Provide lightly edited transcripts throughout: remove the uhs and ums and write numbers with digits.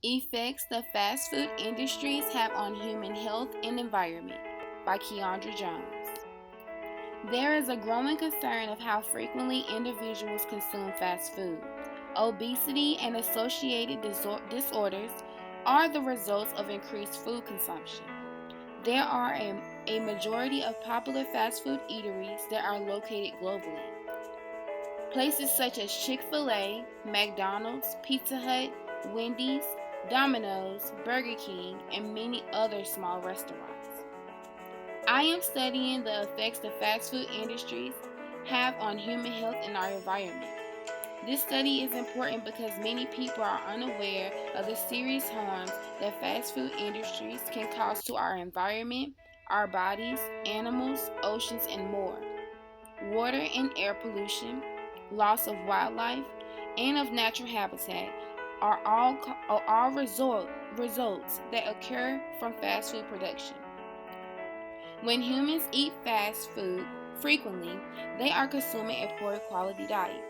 Effects the Fast Food Industries Have on Human Health and Environment by Keandra Jones. There is a growing concern of how frequently individuals consume fast food. Obesity and associated disorders are the results of increased food consumption. There are a majority of popular fast food eateries that are located globally. Places such as Chick-fil-A, McDonald's, Pizza Hut, Wendy's, Domino's, Burger King, and many other small restaurants. I am studying the effects the fast food industries have on human health and our environment. This study is important because many people are unaware of the serious harms that fast food industries can cause to our environment, our bodies, animals, oceans, and more. Water and air pollution, loss of wildlife, and of natural habitat are all results that occur from fast food production. When humans eat fast food frequently, they are consuming a poor quality diet.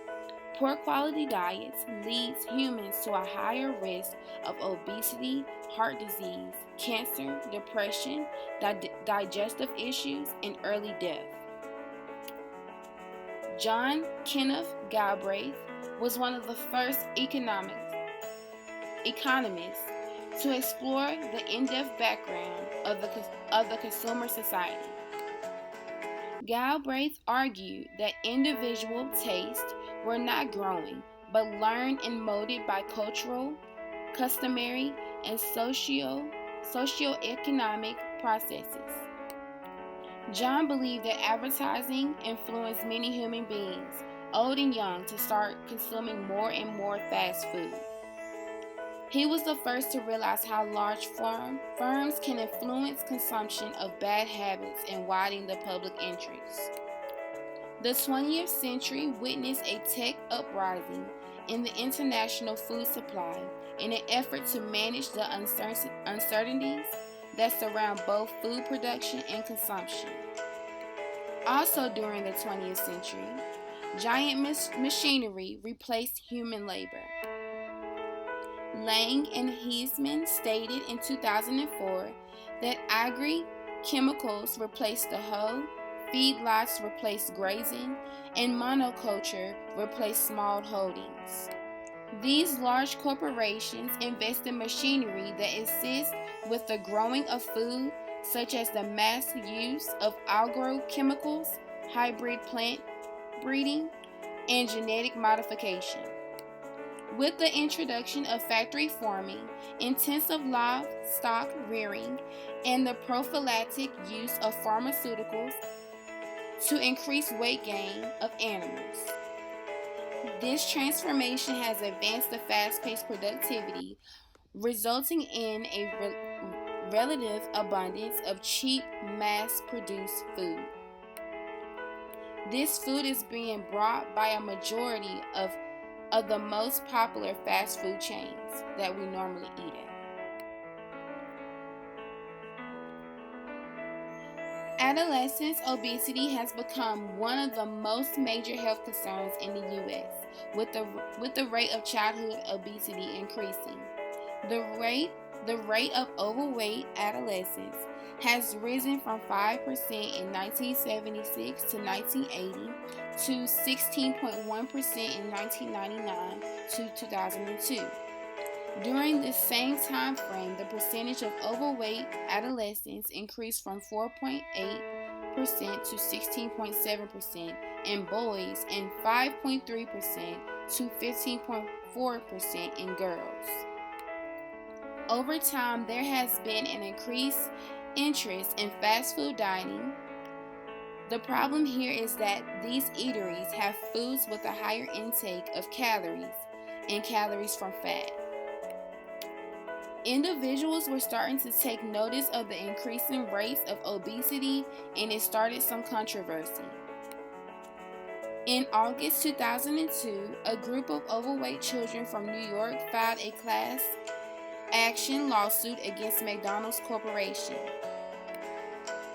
Poor quality diets leads humans to a higher risk of obesity, heart disease, cancer, depression, digestive issues, and early death. John Kenneth Galbraith was one of the first economists to explore the in-depth background of the consumer society. Galbraith argued that individual tastes were not growing, but learned and molded by cultural, customary, and socioeconomic processes. John believed that advertising influenced many human beings, old and young, to start consuming more and more fast food. He was the first to realize how large firms can influence consumption of bad habits and widen the public interest. The 20th century witnessed a tech uprising in the international food supply in an effort to manage the uncertainties that surround both food production and consumption. Also during the 20th century, giant machinery replaced human labor. Lang and Heisman stated in 2004 that agri-chemicals replaced the hoe, feedlots replaced grazing, and monoculture replaced small holdings. These large corporations invest in machinery that assists with the growing of food, such as the mass use of agrochemicals, hybrid plant breeding, and genetic modification. With the introduction of factory farming, intensive livestock rearing, and the prophylactic use of pharmaceuticals to increase weight gain of animals. This transformation has advanced the fast-paced productivity, resulting in a relative abundance of cheap, mass-produced food. This food is being brought by a majority of the most popular fast food chains that we normally eat at. Adolescents' obesity has become one of the most major health concerns in the U.S., with the rate of childhood obesity increasing. The rate of overweight adolescents has risen from 5% in 1976 to 1980 to 16.1% in 1999 to 2002. During this same time frame, the percentage of overweight adolescents increased from 4.8% to 16.7% in boys and 5.3% to 15.4% in girls. Over time, there has been an increased interest in fast food dining. The problem here is that these eateries have foods with a higher intake of calories and calories from fat. Individuals were starting to take notice of the increasing rates of obesity, and it started some controversy. In August 2002, a group of overweight children from New York filed a class action lawsuit against McDonald's Corporation.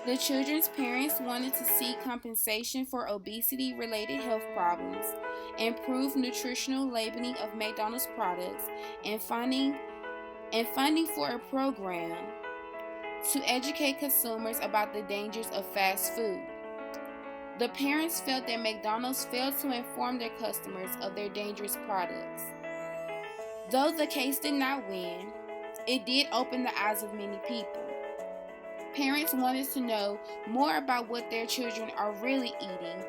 The children's parents wanted to seek compensation for obesity-related health problems, improve nutritional labeling of McDonald's products, and funding and funding for a program to educate consumers about the dangers of fast food. The parents felt that McDonald's failed to inform their customers of their dangerous products. Though the case did not win, it did open the eyes of many people. Parents wanted to know more about what their children are really eating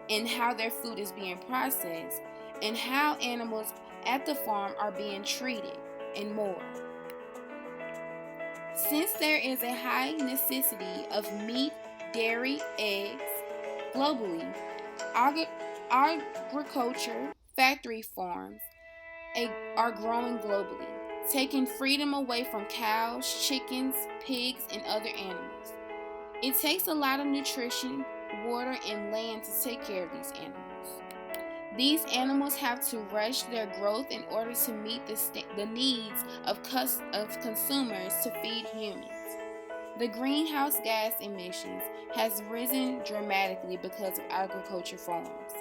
and how their food is being processed and how animals at the farm are being treated and more. Since there is a high necessity of meat, dairy, eggs globally, agriculture factory farms are growing globally, taking freedom away from cows, chickens, pigs, and other animals. It takes a lot of nutrition, water, and land to take care of these animals. These animals have to rush their growth in order to meet the needs of consumers to feed humans. The greenhouse gas emissions has risen dramatically because of agriculture farms.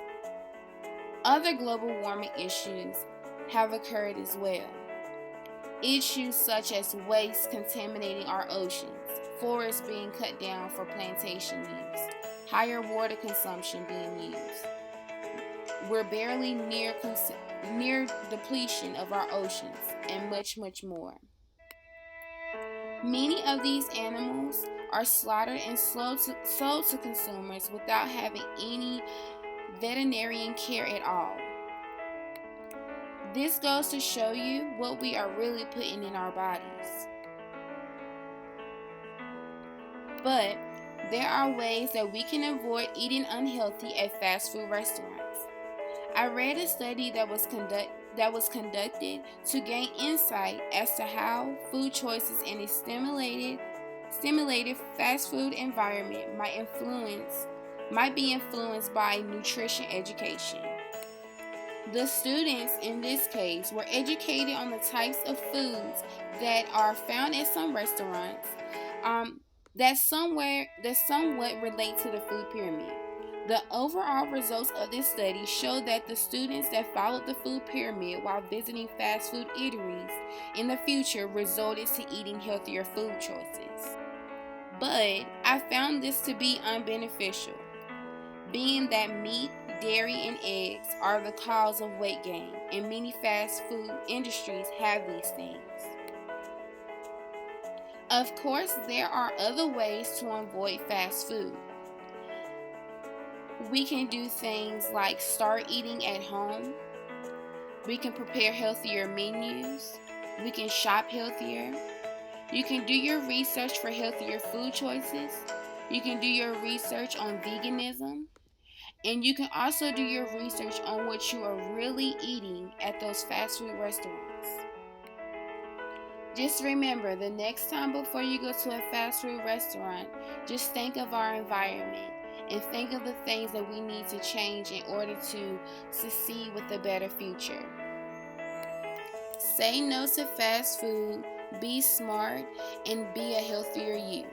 Other global warming issues have occurred as well. Issues such as waste contaminating our oceans, forests being cut down for plantation use, higher water consumption being used. We're barely near depletion of our oceans, and much, much more. Many of these animals are slaughtered and sold to consumers without having any veterinarian care at all. This goes to show you what we are really putting in our bodies. But there are ways that we can avoid eating unhealthy at fast food restaurants. I read a study that was conducted to gain insight as to how food choices in a stimulated fast food environment might be influenced by nutrition education. The students in this case were educated on the types of foods that are found at some restaurants that somewhat relate to the food pyramid. The overall results of this study showed that the students that followed the food pyramid while visiting fast food eateries in the future resulted to eating healthier food choices. But I found this to be unbeneficial, being that meat, dairy, and eggs are the cause of weight gain, and many fast food industries have these things. Of course, there are other ways to avoid fast food. We can do things like start eating at home. We can prepare healthier menus. We can shop healthier. You can do your research for healthier food choices. You can do your research on veganism. And you can also do your research on what you are really eating at those fast food restaurants. Just remember, the next time before you go to a fast food restaurant, just think of our environment and think of the things that we need to change in order to succeed with a better future. Say no to fast food, be smart, and be a healthier you.